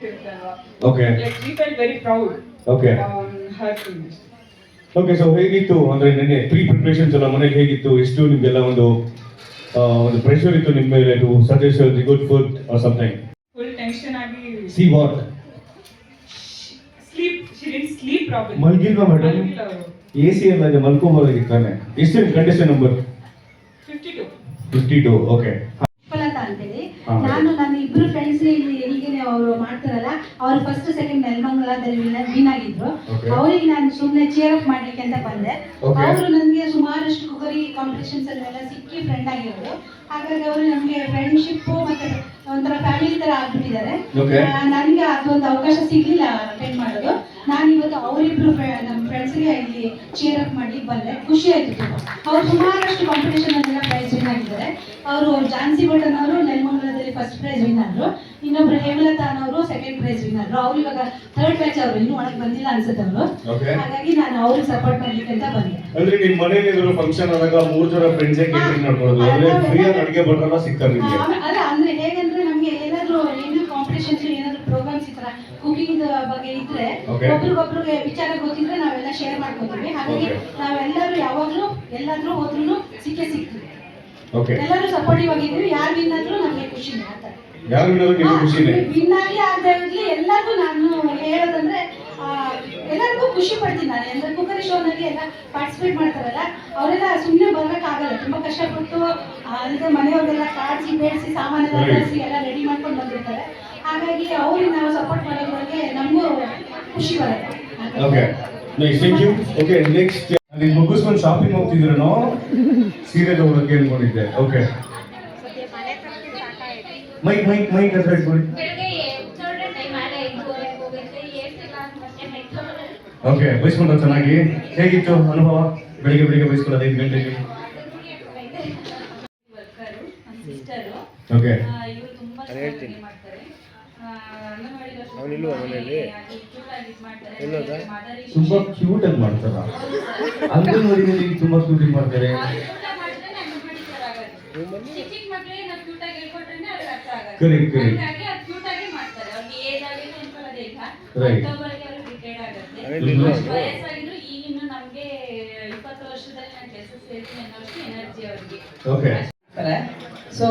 Okay. Like we felt very proud Okay. on her finish. Okay so ಹೇಗಿತ್ತು ಅಂದ್ರೆ ನೆನ್ನೆ pre preparations ಎಲ್ಲ ಮನೇಲಿ ಹೇಗಿತ್ತು ಎಷ್ಟು ನಿಮ್ಗೆಲ್ಲ ಒಂದು ಪ್ರೆಷರ್ ಇತ್ತು ನಿಮ್ಮ ಮೇಲೆ to suggest the good food or something Full tension ಆಗಿ see what sleep, she didn't sleep properly. ಮಲ್ಗಿಲ್ವಾ ಮೇಡಮ್ ಮಲ್ಗಿಲ್ಲ ಅವರು. ಎಸಿ ಎಲ್ಲ ಇದೆ ಮಲ್ಕೋಬೋದಾಗಿತ್ತು ತಾನೆ ಎಷ್ಟು ಕಂಡೀಷನ್ ನಂಬರ್ 52. 52 ಓಕೆ ಫಲತಾ ಅಂತೇಳಿ ನಾನು ನನ್ನ ಇಬ್ರು ಫ್ರೆಂಡ್ಸ್ ಹೀಗೆ ಅವರು ಮಾಡ್ತಾರಲ್ಲ ಅವ್ರು ಫಸ್ಟ್ ಸೆಕೆಂಡ್ ನೆಲಮಂಗಲದಲ್ಲಿ ವಿನ್ ಆಗಿದ್ರು ಅವರಿಗೆ ನಾನು ಸುಮ್ಮನೆ ಚೇರ್ ಅಪ್ ಮಾಡ್ಲಿಕ್ಕೆ ಅಂತ ಬಂದೆ ಅವರು ನನಗೆ ಸುಮಾರಷ್ಟು ಕುಕರಿ ಕಾಂಪಿಟೇಷನ್ಸ್ ಅಲ್ಲೆಲ್ಲ ಸಿಕ್ಕಿ ಫ್ರೆಂಡ್ ಆಗಿರೋರು ಹಾಗಾಗಿ ಅವರು ನಮಗೆ ಫ್ರೆಂಡ್ಶಿಪ್ ಮತ್ತೆ ಒಂಥರ ಫ್ಯಾಮಿಲಿ ತರ ಆಗ್ಬಿಟ್ಟಿದ್ದಾರೆ ನನಗೆ ಅದೊಂದು ಅವಕಾಶ ಸಿಗ್ಲಿಲ್ಲ ಅಟೆಂಡ್ ಮಾಡೋದು ನಾನು ಇವತ್ತು ಅವರಿಬ್ರು ನಮ್ಮ ಫ್ರೆಂಡ್ಸ್ಗೆ ಇಲ್ಲಿ ಚೇರ್ ಅಪ್ ಮಾಡ್ಲಿಕ್ಕೆ ಬಂದೆ ಖುಷಿ ಆಯ್ತು ತುಂಬ ಅವ್ರು ಸುಮಾರಷ್ಟು ಕಾಂಪಿಟೇಷನ್ ಅಲ್ಲೆಲ್ಲ ಪ್ರೈಸ್ ವಿನ್ ಆಗಿದ್ದಾರೆ ಅವರು ಜಾನ್ಸಿ ಬಟನ್ ಅವರು ನೆಲಮಂಗಲದಲ್ಲಿ ಫಸ್ಟ್ ಪ್ರೈಸ್ ವಿನ್ ಆದ್ರು ಇನ್ನೊಬ್ರು ಹೇಮಲತಾ ಅನ್ನೋರು ಸೆಕೆಂಡ್ ಪ್ರೈಸ್ ವಿನ್ ಆದ್ರು ಅವ್ರು ಇವಾಗ ಥರ್ಡ್ ಬ್ಯಾಚ್ ಅವರು ಇನ್ನೂ ಒಳಗೆ ಬಂದಿಲ್ಲ ಅನ್ಸುತ್ತೆ ಅವರು ಹಾಗಾಗಿ ನಾನು ಅವ್ರಿಗೆ ಸಪೋರ್ಟ್ ಮಾಡ್ಲಿಕ್ಕೆ ಅಂತ ಬಂದೆ ಅಂದ್ರೆ ನಿಮ್ಮ ಮನೆಯಲ್ಲಿ ಇರೋ ಫಂಕ್ಷನ್ ಆದಾಗ 3 ಜನ ಫ್ರೆಂಡ್ಸ್ ಕೇಟರಿಂಗ್ ಮಾಡ್ಕೊಳ್ಳೋದು ಅಂದ್ರೆ ಫ್ರೀ ಆಗಿ ಅಡಿಗೆ ಭಟ್ರಲ್ಲ ಸಿಗ್ತಾರೆ ನಿಮಗೆ ಅಲ್ಲ ಅಂದ್ರೆ ಹೇಗಂದ್ರೆ ನಮಗೆ ಏನಾದ್ರು ಏನು ಕಾಂಪಿಟೇಷನ್ಸ್ ಏನಾದ್ರು ಪ್ರೋಗ್ರಾಮ್ಸ್ ಈ ತರ ಕುಕಿಂಗ್ ಬಗ್ಗೆ ಇದ್ರೆ ಒಬ್ರಿಗೊಬ್ರಿಗೆ ವಿಚಾರ ಗೊತ್ತಿದ್ರೆ ನಾವೆಲ್ಲ ಶೇರ್ ಮಾಡ್ಕೊತೀವಿ ಹಾಗಾಗಿ ನಾವೆಲ್ಲರೂ ಯಾವಾಗ್ಲೂ ಎಲ್ಲಾದ್ರೂ ಹೋದ್ರೂ ಸಿಕ್ಕೇ ಸಿಗ್ತೀವಿ ಎಲ್ಲರೂ ಸಪೋರ್ಟಿವ್ ಆಗಿದ್ದೀವಿ ಯಾರು ವಿನ್ ಆದ್ರೂ ನಮಗೆ ಖುಷಿನೇ ಆತ ಯಾರು ವಿನ್ ಆಗಿ ಆಗದೆ ಇರ್ಲಿ ಎಲ್ಲರಿಗೂ ನಾನು ಹೇಳೋದಂದ್ರೆ ಎಲ್ಲರಿಗೂ ಖುಷಿ ಪಡ್ತೀನಿ ನಾನು ಅಂದ್ರೆ ಕುಕ್ಕರಿ ಶೋನಲ್ಲಿ ಎಲ್ಲ ಪಾರ್ಟಿಸಿಪೇಟ್ ಮಾಡ್ತಾರಲ್ಲ ಅವರೆಲ್ಲ ಸುಮ್ಮನೆ ಬರಬೇಕಾಗಲ್ಲ ತುಂಬಾ ಕಷ್ಟಪಟ್ಟು ಅಂದ್ರೆ ಮನೆಯವ್ರಿಗೆಲ್ಲ ಕಾಡಿಸಿ ಬೇಡಿಸಿ ಸಾಮಾನೆಲ್ಲ ತರಿಸಿ ಎಲ್ಲ ರೆಡಿ ಮಾಡ್ಕೊಂಡು ಬಂದಿರ್ತಾರೆ ಹಾಗಾಗಿ ಅವ್ರಿಗೆ ನಾವು ಸಪೋರ್ಟ್ ಮಾಡೋದ್ರೊಳಗೆ ನಮಗೂ ಖುಷಿ ಬರುತ್ತೆ ಓಕೆ ನೆಕ್ಸ್ಟ್ ನೀವು ಮುಗಿಸ್ಕೊಂಡು ಶಾಪಿಂಗ್ ಹೋಗ್ತಿದ್ರೇನೋ ಸೀರೆ ತಗೊಳಕ್ಕೆ ಅನ್ಕೊಂಡಿದ್ದೆ ಓಕೆ ಮೈಕ್ ಹತ್ರ ಇಟ್ಕೊಳ್ಳಿ ಓಕೆ ಬೈಸ್ಕೊಂಡ್ರ ಚೆನ್ನಾಗಿ ಹೇಗಿತ್ತು ಅನುಭವ ಬೆಳಿಗ್ಗೆ ಬೈಸ್ಕೊಳ್ಳೋದು 5 ಗಂಟೆಗೆ ಓಕೆ ತುಂಬಾ ಕ್ಯೂಟ್ ಆಗಿ ಮಾಡ್ತಾರ ಅಂಗನವಾಡಿನಲ್ಲಿ ತುಂಬಾ ಕ್ಯೂಟ್ ಆಗಿ ಮಾಡ್ತಾರೆ ಕರೆಕ್ಟ್ ರೈಟ್ ಓಕೆ ಸೊ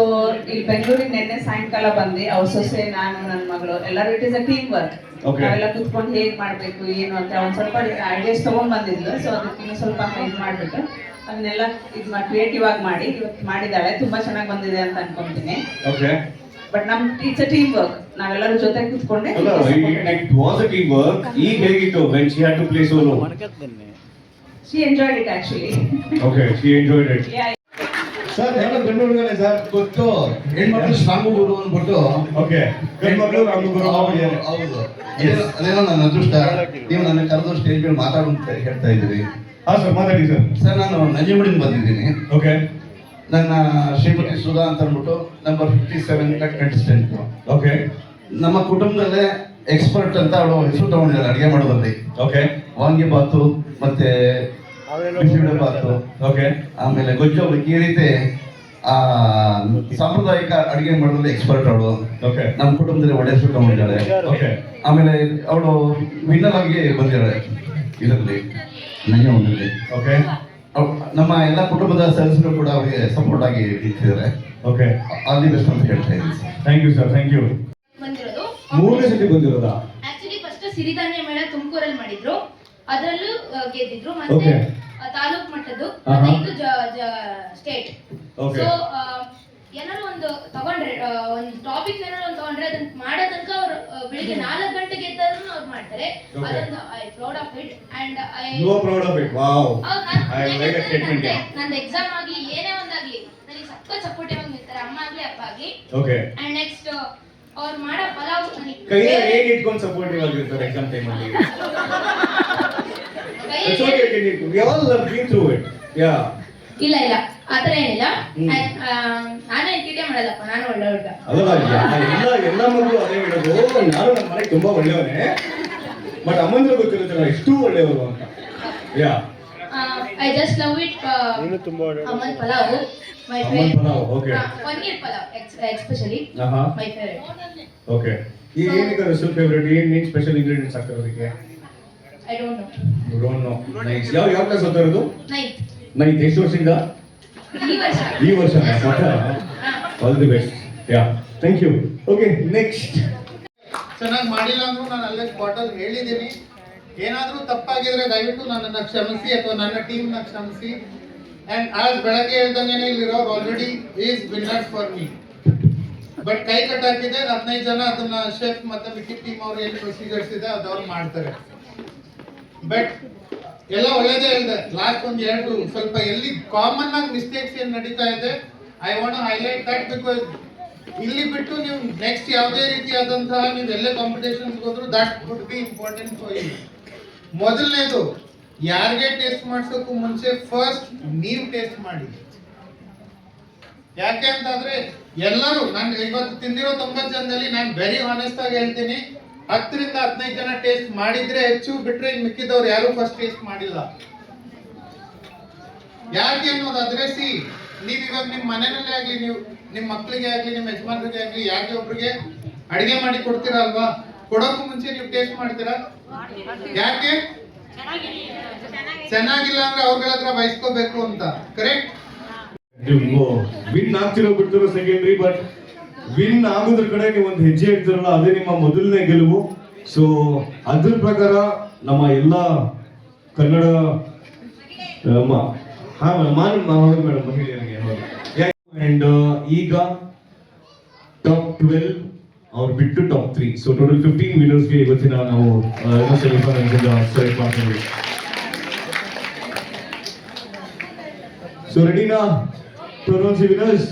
ಇಲ್ಲಿ ಬೆಂಗಳೂರಿಗೆ ನಿನ್ನೆ ಸಾಯಂಕಾಲ ಬಂದು ಅವ್ರ ಸೊಸೆ ನಾನು ನನ್ನ ಮಗಳು ಎಲ್ಲರೂ it is a team work ನಾವೆಲ್ಲ ಕುತ್ಕೊಂಡು ಹೇಗ್ ಮಾಡ್ಬೇಕು ಏನು ಅಂತ ಒಂದ್ ಸ್ವಲ್ಪ ಐಡಿಯಾಸ್ ತಗೊಂಡ್ ಬಂದಿದ್ಲು ಸೊ ಅದಕ್ಕೆ ಇನ್ನೂ ಸ್ವಲ್ಪ ಇದು ಮಾಡ್ಬಿಟ್ಟು ಅದನ್ನೆಲ್ಲ ಇದು ಕ್ರಿಯೇಟಿವ್ ಆಗಿ ಮಾಡಿ ಇವತ್ತು ಮಾಡಿದ್ದಾಳೆ ತುಂಬಾ ಚೆನ್ನಾಗಿ ಬಂದಿದೆ ಅಂತ ಅನ್ಕೊಂತೀನಿ ಬಟ್ ನಮ್ ಇಟ್ಸ್ ಅ ಟೀಮ್ ವರ್ಕ್ ನಾವೆಲ್ಲರೂ ಜೊತೆ ಕುತ್ಕೊಂಡೆ it was a team work ಈಗ ಹೇಗಿತ್ತು when she had to play solo she enjoyed it actually okay she enjoyed it sir ಎಲ್ಲ ಗಂಡುಗಳೇ ಸರ್ ಗೊತ್ತು ಹೆಣ್ಮಕ್ಳು ಸ್ಟ್ರಾಂಗ್ ಗುರು ಅಂದ್ಬಿಟ್ಟು ಓಕೆ ಹೆಣ್ಮಕ್ಳು ರಾಮು ಗುರು ಹೌದು ಅದೇನೋ ನನ್ನ ಅದೃಷ್ಟ ನೀವು ನನ್ನ ಕರೆದು ಸ್ಟೇಜ್ ಮೇಲೆ ಮಾತಾಡು ಅಂತ ಹೇಳ್ತಾ ಇದ್ದೀರಿ ಹಾ ಸರ್ ಮಾತಾಡಿ ಸರ್ ಸರ್ ನಾನು ನಂಜನಗೂಡಿಂದ ಬಂದಿದ್ದೀನಿ ಓಕೆ ನನ್ನ ಶ್ರೀಮತಿ ಸುಧಾ ಅಂತ ಅಂದ್ಬಿಟ್ಟು ನಂಬರ್ 57 ಕಂಟೆಸ್ಟೆಂಟ್ ಓಕೆ ನಮ್ಮ ಕುಟುಂಬದಲ್ಲೇ ಎಕ್ಸ್ಪರ್ಟ್ ಅಂತ ಅವಳು ಹೆಸರು ತಗೊಂಡಿದ್ದಾರೆ ಅಡುಗೆ ಮಾಡೋದ್ರಲ್ಲಿ ಓಕೆ ವಾಂಗಿಬಾತು ಮತ್ತೆ ಬಿಸಿಬೇಳೆ ಬಾತು ಓಕೆ ಆಮೇಲೆ ಗೊಜ್ಜು ಅವಳಿಗೆ ಈ ರೀತಿ ಸಾಂಪ್ರದಾಯಿಕ ಅಡುಗೆ ಮಾಡೋದ್ರಲ್ಲಿ ಎಕ್ಸ್ಪರ್ಟ್ ಅವಳು ಓಕೆ ನಮ್ಮ ಕುಟುಂಬದಲ್ಲಿ ಒಳ್ಳೆ ಹೆಸರು ತಗೊಂಡಿದ್ದಾಳೆ ಓಕೆ ಆಮೇಲೆ ಅವಳು ವಿನ್ನರ್ ಆಗಿ ಬಂದಿದ್ದಾಳೆ ಇದರಲ್ಲಿ ನಂಜನಗೂಡಿನಲ್ಲಿ ಓಕೆ ನಮ್ಮ ಎಲ್ಲ ಕುಟುಂಬದ ಸದಸ್ಯರು ಕೂಡ ಅವರಿಗೆ ಸಪೋರ್ಟ್ ಆಗಿ ನಿಂತಿದ್ದಾರೆ ಓಕೆ ಆಲ್ ದಿ ಬೆಸ್ಟ್ ಅಂತ ಹೇಳ್ತಾ ಇದ್ದೀನಿ thank you sir thank you ಬಂದಿರೋದು 3ನೇ ಸತಿ ಬಂದಿರೋದಾ ಆಕ್ಚುಲಿ ಫಸ್ಟ್ ಸಿರಿಧಾನ್ಯ ಮೇಳ ತುಮಕೂರಲ್ಲಿ ಮಾಡಿದ್ರು ಅದರಲ್ಲೂ ಗೆದ್ದಿದ್ರು ಮತ್ತೆ ತಾಲೂಕು ಮಟ್ಟದ್ದು ಇದು ಸ್ಟೇಟ್ ಸೊ ಏನಾದ್ರು ಒಂದು ತಗೊಂಡ್ರೆ ಒಂದು ಟಾಪಿಕ್ ಏನಾದ್ರು ಒಂದು ತಗೊಂಡ್ರೆ ಅದನ್ನ ಮಾಡೋ ತನಕ ಅವ್ರು ಬೆಳಿಗ್ಗೆ 4 ಗಂಟೆಗೆ ಎದ್ದಾದ್ರೂ ಅವ್ರು ಮಾಡ್ತಾರೆ ಅದನ್ನ I proud of it and I you are proud of it wow I like a statement ನಂದು ಎಕ್ಸಾಮ್ ಆಗ್ಲಿ ಏನೇ ಒಂದಾಗ್ಲಿ ನನಗೆ ಸಪೋರ್ಟಿವ್ ಆಗಿ ನಿಲ್ತಾರೆ ಅಮ್ಮ ಆಗ್ಲಿ ಅಪ್ಪ ಆಗ್ಲಿ ಓಕೆ ಅಂಡ್ ನೆಕ್ಸ್ಟ್ ಅವ್ರು ಮಾಡೋ ಪಲಾವ್ ನನಗೆ ಕೈಯಲ್ಲಿ ಹೇಗೆ ಇಟ್ಕೊಂಡು ಸಪೋರ್ಟಿವ್ ಆಗಿರ್ತಾರೆ ಎಕ್ಸಾಮ್ ಟೈಮ್ ಅಲ್ಲಿ it's okay we all have been through it yeah ಇಲ್ಲ ಆತರ ಏನಿಲ್ಲ ನಾನೇ ಕಿಟೆ ಮಾಡಲ್ಲಪ್ಪ ನಾನು ಒಳ್ಳೆ ಹುಡುಗ ಅಲ್ಲ ಎಲ್ಲ ಮಕ್ಕಳು ಅದೇ ಹೇಳೋದು ನಾನು ನಮ್ಮ ಮನೆಗೆ ತುಂಬಾ ಒಳ್ಳೆಯವನೇ ಬಟ್ ಅಮ್ಮಂದ್ರು ಗೊತ್ತಿರುತ್ತೆ ಎಷ್ಟು ಒಳ್ಳೆಯವರು ಅಂತ yeah I just love it ಅಮ್ಮನ್ pulao my favourite pulao okay paneer pulao especially my favourite okay ಏನಕ್ಕೆ ರೆಸಲ್ ಫೇವ್ರೇಟ್ ಏನು ಸ್ಪೆಷಲ್ ಇಂಗ್ರೀಡಿಯೆಂಟ್ಸ್ ಹಾಕ್ತಾರೆ ಅದಕ್ಕೆ? I don't know. You don't know. Nice. ಯಾವ ಕ್ಲಾಸ್ ಓದ್ತಾ ಇರೋದು? 9th. ಎಷ್ಟು ವರ್ಷದಿಂದ? ಈ ವರ್ಷ. ಈ ವರ್ಷ. All the best. Yeah, thank you. Okay, next. ಚೆನ್ನಾಗಿ ಮಾಡಿಲ್ಲ ಅಂದ್ರೂ ನಾನು ಅಲ್ಲೇ ಸ್ಪಾಟಲ್ಲಿ ಹೇಳಿದ್ದೀನಿ. ಏನಾದರೂ ತಪ್ಪಾಗಿದ್ರೆ ದಯವಿಟ್ಟು ನನ್ನನ್ನು ಕ್ಷಮಿಸಿ ಅಥವಾ ನನ್ನ ಟೀಮ್ನ ಕ್ಷಮಿಸಿ. ಆ್ಯಂಡ್ ಆಸ್ ಬೆಳಗ್ಗೆ ಹೇಳ್ದಂಗೆ ಇಲ್ಲಿರೋರು already is winners for me. But ಕೈ ಕಟ್ಟಾಕಿದೆ 15 ಜನ, ಅದನ್ನ ಶೆಫ್ ಮತ್ತೆ ಮಿಕ್ಕಿ ಟೀಮ್ ಅವ್ರು ಏನು ಪ್ರೊಸೀಜರ್ಸ್ ಇದೆ ಅದವ್ರು ಮಾಡ್ತಾರೆ. ಬಟ್ ಎಲ್ಲ ಒಳ್ಳೇದೇ ಹೇಳಿದೆ. ಲಾಸ್ಟ್ ಒಂದು 2 ಸ್ವಲ್ಪ ಎಲ್ಲಿ ಕಾಮನ್ ಆಗಿ ಮಿಸ್ಟೇಕ್ಸ್ ಏನು ನಡೀತಾ ಇದೆ, I want highlight that. Because ಇಲ್ಲಿ ಬಿಟ್ಟು ನೀವು ನೆಕ್ಸ್ಟ್ ಯಾವುದೇ ರೀತಿಯಾದಂತಹ ನೀವು ಎಲ್ಲೇ ಕಾಂಪಿಟೇಷನ್ಸ್ ಹೋದ್ರು that would be important for you. ಮೊದಲನೇದು, ಯಾರಿಗೆ ಟೇಸ್ಟ್ ಮಾಡ್ಸೋಕ್ಕೂ ಮುಂಚೆ ಫಸ್ಟ್ ನೀವು ಟೇಸ್ಟ್ ಮಾಡಿ. ಯಾಕೆ ಅಂತಂದ್ರೆ ಎಲ್ಲರೂ ನಾನು ಇವತ್ತು ತಿಂದಿರೋ 90 ಜನದಲ್ಲಿ ನಾನು ವೆರಿ ಆನೆಸ್ಟ್ ಆಗಿ ಹೇಳ್ತೀನಿ, 10 ರಿಂದ 15 ಜನ ಟೇಸ್ಟ್ ಮಾಡಿದ್ರೆ ಹೆಚ್ಚು, ಬಿಟ್ರೆ ಇನ್ನು ಮಿಕ್ಕಿದವ್ರು ಯಾರು ಫಸ್ಟ್ ಟೇಸ್ಟ್ ಮಾಡಿಲ್ಲ. ಯಾಕೆ ಅನ್ನೋದಾದ್ರೆ ನೀವು ಇವಾಗ ನಿಮ್ಮ ಮನೆಯಲ್ಲೇ ಆಗ್ಲಿ, ನೀವು ನಿಮ್ಮ ಮಕ್ಕಳಿಗೆ ಆಗ್ಲಿ, ನಿಮ್ಮ ಯಜಮಾನರಿಗೆ ಆಗ್ಲಿ, ಯಾಕೆ ಒಬ್ರಿಗೆ ಅಡಿಗೆ ಮಾಡಿ ಕೊಡ್ತೀರಾ ಅಲ್ವಾ, ಕೊಡೋಕ್ಕೂ ಮುಂಚೆ ನೀವು ಟೇಸ್ಟ್ ಮಾಡ್ತೀರಾ. ಯಾಕೆ? ಚೆನ್ನಾಗಿಲ್ಲ ಅಂದ್ರೆ ಅವ್ರಗಳ ಹತ್ರ ಬಯಸ್ಕೋಬೇಕು ಅಂತ. ಕರೆಕ್ಟ್? ನೀವು ವಿನ್ ಆಗ್ತಿರೋ ಬಿಡ್ತಿರೋ ಸೆಕೆಂಡ್ರಿ, ಬಟ್ ವಿನ್ ಆಗೋದ್ರ ಕಡೆ ನೀವು ಒಂದು ಹೆಜ್ಜೆ ಇಡ್ತಿರಲ್ಲ, ಅದೇ ನಿಮ್ಮ ಮೊದಲನೇ ಗೆಲುವು. ಸೊ ಅದ್ರ ಪ್ರಕಾರ ನಮ್ಮ ಎಲ್ಲ ಕನ್ನಡ ಮೇಡಮ್ ಮಹಿಳೆಯರಿಗೆ ಅಂಡ್ ಈಗ ಟಾಪ್ 12 ಅವ್ರು ಬಿಟ್ಟು ಟಾಪ್ 3, ಸೊ ಟೋಟಲ್ 15 ವಿನ್ನರ್ಸ್ಗೆ ಇವತ್ತಿನ ನಾವು ಸೆಲೆಕ್ಟ್ ಮಾಡ್ತೀವಿ. ಸೊ ರೆಡಿನಾ to announce the winners?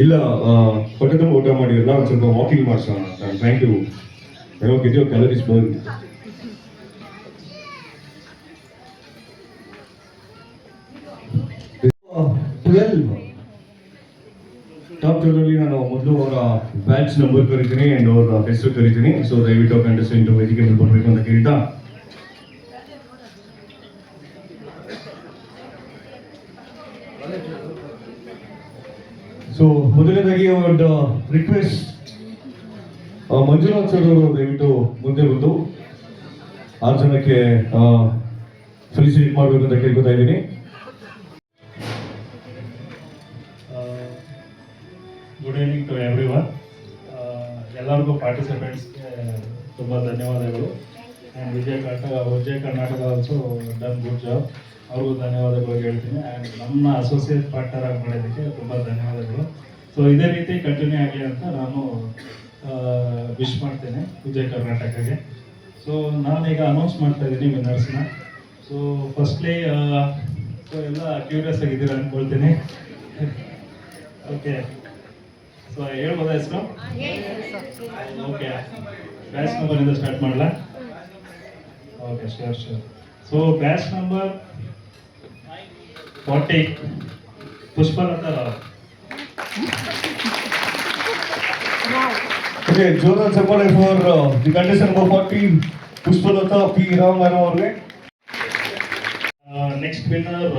ಇಲ್ಲ, ಹೊಟ್ಟೆ ತುಂಬ ಊಟ ಮಾಡಿರಲ್ಲ, ಒಂದು ಸ್ವಲ್ಪ ವಾಕಿಂಗ್ ಮಾಡಿಸೋಣ. Thank you. Get your calories burn. Top 12 ಅಲ್ಲಿ ನಾನು ಮೊದಲು ಅವರ ಬ್ಯಾಚ್ ನಂಬರ್ ಕರಿತೀನಿ ಅಂಡ್ ಅವರ ಹೆಸರು ಕರಿತೀನಿ. ಸೊ ದಯವಿಟ್ಟು ಕಂಟೆಸ್ಟೆಂಟ್ ವೇದಿಕೆ ಮೇಲೆ ಬರಬೇಕು ಅಂತ ಕೇಳ್ತಾ, ಸೊ ಮೊದಲನೇದಾಗಿ ಒಂದು ರಿಕ್ವೆಸ್ಟ್, ಮಂಜುನಾಥ್ ಸರ್ ಅವರು ದಯವಿಟ್ಟು ಮುಂದೆ ಬಂದು 6 ಜನಕ್ಕೆ ಫೆಲಿಸಿಟೇಟ್ ಮಾಡಬೇಕು ಅಂತ ಕೇಳ್ಕೊತಾ ಇದ್ದೀನಿ. Good evening to every one. ಎಲ್ಲರಿಗೂ ಪಾರ್ಟಿಸಿಪೆಂಟ್ಸ್ಗೆ ತುಂಬ ಧನ್ಯವಾದಗಳು. And Vijaya Karnataka also done good job, ಅವ್ರಿಗೂ ಧನ್ಯವಾದಗಳು ಹೇಳ್ತೀನಿ. ಆ್ಯಂಡ್ ನಮ್ಮ ಅಸೋಸಿಯೇಟ್ ಪಾರ್ಟ್ನರ್ ಆಗಿ ಮಾಡೋದಕ್ಕೆ ತುಂಬ ಧನ್ಯವಾದಗಳು. ಸೊ ಇದೇ ರೀತಿ ಕಂಟಿನ್ಯೂ ಆಗಲಿ ಅಂತ ನಾನು ವಿಶ್ ಮಾಡ್ತೇನೆ ವಿಜಯ ಕರ್ನಾಟಕಗೆ. ಸೊ ನಾನೀಗ ಅನೌನ್ಸ್ ಮಾಡ್ತಾ ಇದ್ದೀನಿ ವಿನ್ನರ್ಸ್ನ. ಸೊ ಫಸ್ಟ್ಲಿ ಸೊ ಎಲ್ಲ ಕ್ಯೂರಿಯಸ್ ಆಗಿದ್ದೀರ ಅಂದ್ಕೊಳ್ತೀನಿ. ಓಕೆ, ಸೊ ಹೇಳ್ಬೋದಾ ಹೆಸರು? ಓಕೆ, ಬ್ಯಾಚ್ ನಂಬರಿಂದ ಸ್ಟಾರ್ಟ್ ಮಾಡಲಾ? Okay, sure. So batch number 40 Pushpalatha Rao. Okay, joran support for the contestant number 40, Pushpalata P. Ram ಅವರಿಗೆ. Next winner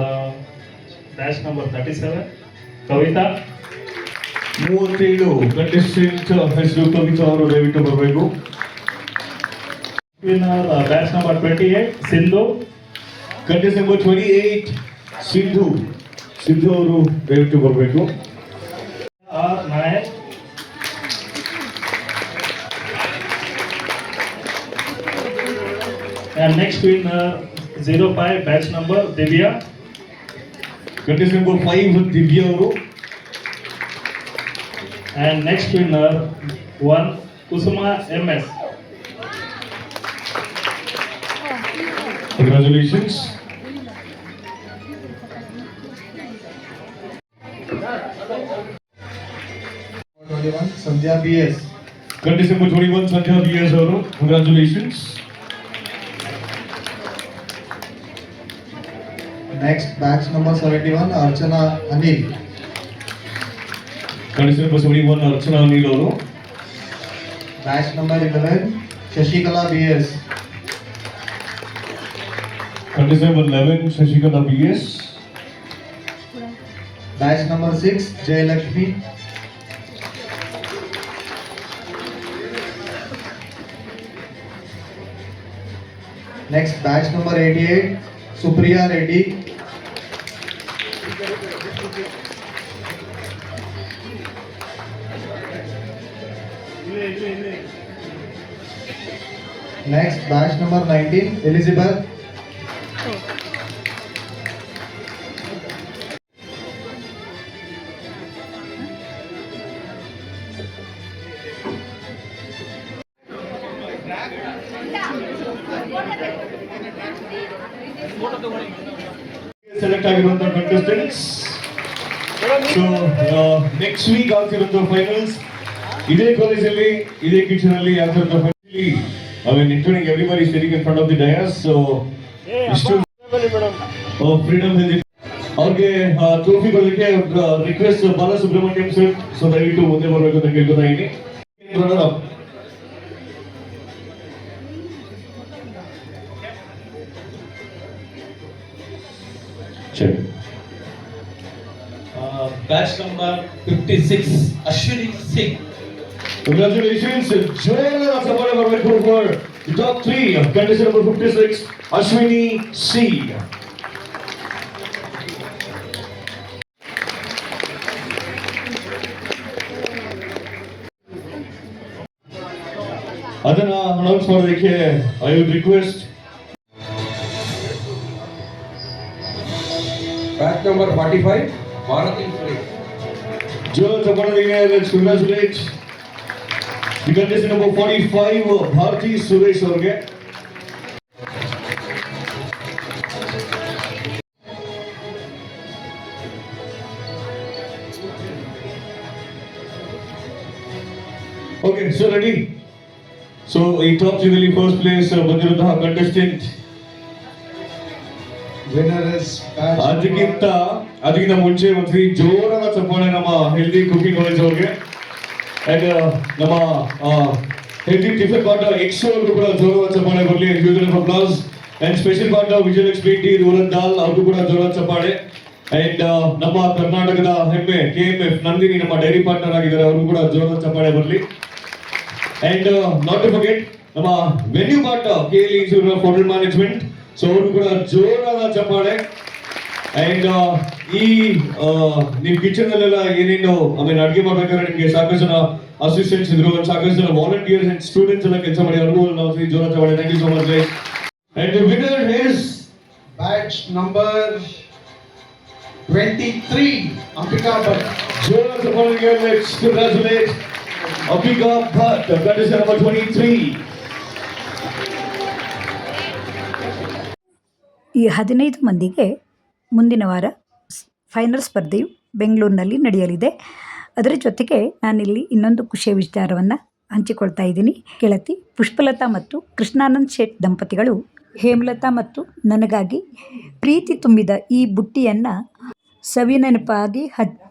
batch number 37 Kavitha. 37 contestant ಹೆಸರು ಕವಿತಾ ಅವರು ದಯವಿಟ್ಟು ಬರಬೇಕು. Winner batch number 28 Sindhu. Contestant number 28 Sindhu ಅವರು ದಯವಿಟ್ಟು ಬರಬೇಕು. R Nayak. And next winner 05 batch number Divya. Contestant number 5 Divya ಅವರು. And next winner 1 Kusuma MS. Congratulations. Sandhya BS. Contestant number 21 Sandhya BS ಅವರು. Congratulations. Next batch number 71 Archana Anil. Contestant number 71 Archana Anil ಅವರು. Batch number 11 Shashikala BS. contestant number 11, Shashikala PS. Batch number 6 Jayalakshmi. Next batch number 88 Supriya Reddy. Next batch number 19 Elizabeth. Select ಆಗಿರುವಂತ contestants. So next week ಆಗ್ತಿರುವಂತ finals ಇದೇ ಕಾಲೇಜಲ್ಲಿ ಇದೇ kitchen ಅಲ್ಲಿ ಆಗ್ತಿರುವಂತ finally I mean including everybody sitting in front of the dais. So freedom healthy ಅವ್ರಿಗೆ trophy ಕೊಡಲಿಕ್ಕೆ request Balasubrahmanyam sir. So ದಯವಿಟ್ಟು ಮುಂದೆ ಬರಬೇಕು ಅಂತ ಕೇಳ್ಕೊತಾ ಇದ್ದೀನಿ. Batch number 56, Ashwini Singh. Congratulations, Joanna Sapala for the top 3 of contestant number 56, Ashwini C. ಅದನ್ನ announce ಮಾಡೋದಕ್ಕೆ I would request Batch number 45, Bharati Suresh. Joel Chapadaniya, let's congratulate the contestant number 45, Bharati Suresh ಅವ್ರಿಗೆ. Okay, so ready? So ಈ top ತ್ರೀಯಲ್ಲಿ first place ಬಂದಿರುವಂತಹ contestant winner is ಅದಕ್ಕಿಂತ ಮುಂಚೆ ಒಂದ್ಸರಿ ಜೋರಾದ ಚಪ್ಪಾಳೆ ನಮ್ಮ ಹೆಲ್ದಿ ಕುಕಿಂಗ್ ಕಾಲೇಜ್ ಅವ್ರಿಗೆ ಅಂಡ್ ನಮ್ಮ ಹೆಲ್ದಿ ಟಿಫನ್ ಪಾರ್ಟ್ ಎಕ್ಸ್ ಅವ್ರಿಗೂ ಕೂಡ ಜೋರಾದ ಚಪ್ಪಾಳೆ ಬರಲಿ. Applause and special part Vijayalakshmi T rural dal ಅವ್ರಿಗೂ ಕೂಡ ಜೋರಾದ ಚಪ್ಪಾಳೆ. ಅಂಡ್ ನಮ್ಮ ಕರ್ನಾಟಕದ ಹೆಮ್ಮೆ KMF ನಂದಿನಿ ನಮ್ಮ ಡೈರಿ ಪಾರ್ಟ್ನರ್ ಆಗಿದ್ದಾರೆ, ಅವ್ರಿಗೂ ಕೂಡ ಜೋರಾದ ಚಪ್ಪಾಳೆ ಬರಲಿ. ಅಂಡ್ ನಾಟ್ ಟು ಫರ್ಗೆಟ್ ನಮ್ಮ venue part KL institute of hotel management, so ಅವ್ರಿಗೂ ಕೂಡ ಜೋರಾದ ಚಪ್ಪಾಳೆ. ಅಂಡ್ ಈ ನಿಮ್ ಕಿಚನ್ ಅಲ್ಲೆಲ್ಲ ಏನೇನು ಅಡುಗೆ ಮಾಡ್ಬೇಕಾದ್ರೆ ನಿಮ್ಗೆ ಸಾಕಷ್ಟು ಜನ ಅಸಿಸ್ಟೆಂಟ್ಸ್ ಇದ್ರು, ಸಾಕಷ್ಟು ಜನ ವಾಲಂಟಿಯರ್ಸ್ ಅಂಡ್ ಸ್ಟೂಡೆಂಟ್ಸ್ ಎಲ್ಲ ಕೆಲಸ ಮಾಡಿ ಅವ್ರಿಗೂ ನಾವು ಜೋರಾದ ಚಪ್ಪಾಳೆ. Thank you so much guys. And the winner is batch number 23, Ambika Bhatt. ಜೋರಾದ ಚಪ್ಪಾಳೆ. Let's congratulate Ambika Bhatt, contestant number 23. ಈ 15 ಮಂದಿಗೆ ಮುಂದಿನ ವಾರ ಫೈನಲ್ ಸ್ಪರ್ಧೆಯು ಬೆಂಗಳೂರಿನಲ್ಲಿ ನಡೆಯಲಿದೆ. ಅದರ ಜೊತೆಗೆ ನಾನಿಲ್ಲಿ ಇನ್ನೊಂದು ಖುಷಿಯ ವಿಚಾರವನ್ನು ಹಂಚಿಕೊಳ್ತಾ ಇದ್ದೀನಿ. ಗೆಳತಿ ಪುಷ್ಪಲತಾ ಮತ್ತು ಕೃಷ್ಣಾನಂದ್ ಶೆಟ್ ದಂಪತಿಗಳು ಹೇಮಲತಾ ಮತ್ತು ನನಗಾಗಿ ಪ್ರೀತಿ ತುಂಬಿದ ಈ ಬುಟ್ಟಿಯನ್ನು ಸವಿನೆನಪಾಗಿ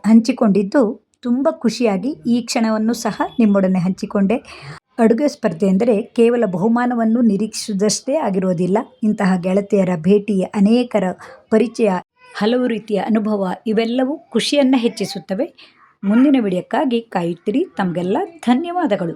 ಹಂಚಿಕೊಂಡಿದ್ದು ತುಂಬ ಖುಷಿಯಾಗಿ ಈ ಕ್ಷಣವನ್ನು ಸಹ ನಿಮ್ಮೊಡನೆ ಹಂಚಿಕೊಂಡೆ. ಅಡುಗೆ ಸ್ಪರ್ಧೆ ಎಂದರೆ ಕೇವಲ ಬಹುಮಾನವನ್ನು ನಿರೀಕ್ಷಿಸುವುದಷ್ಟೇ ಆಗಿರೋದಿಲ್ಲ. ಇಂತಹ ಗೆಳತಿಯರ ಭೇಟಿ, ಅನೇಕರ ಪರಿಚಯ, ಹಲವು ರೀತಿಯ ಅನುಭವ ಇವೆಲ್ಲವೂ ಖುಷಿಯನ್ನು ಹೆಚ್ಚಿಸುತ್ತವೆ. ಮುಂದಿನ ವಿಡಿಯೋಕ್ಕಾಗಿ ಕಾಯುತ್ತೀರಿ. ತಮಗೆಲ್ಲ ಧನ್ಯವಾದಗಳು.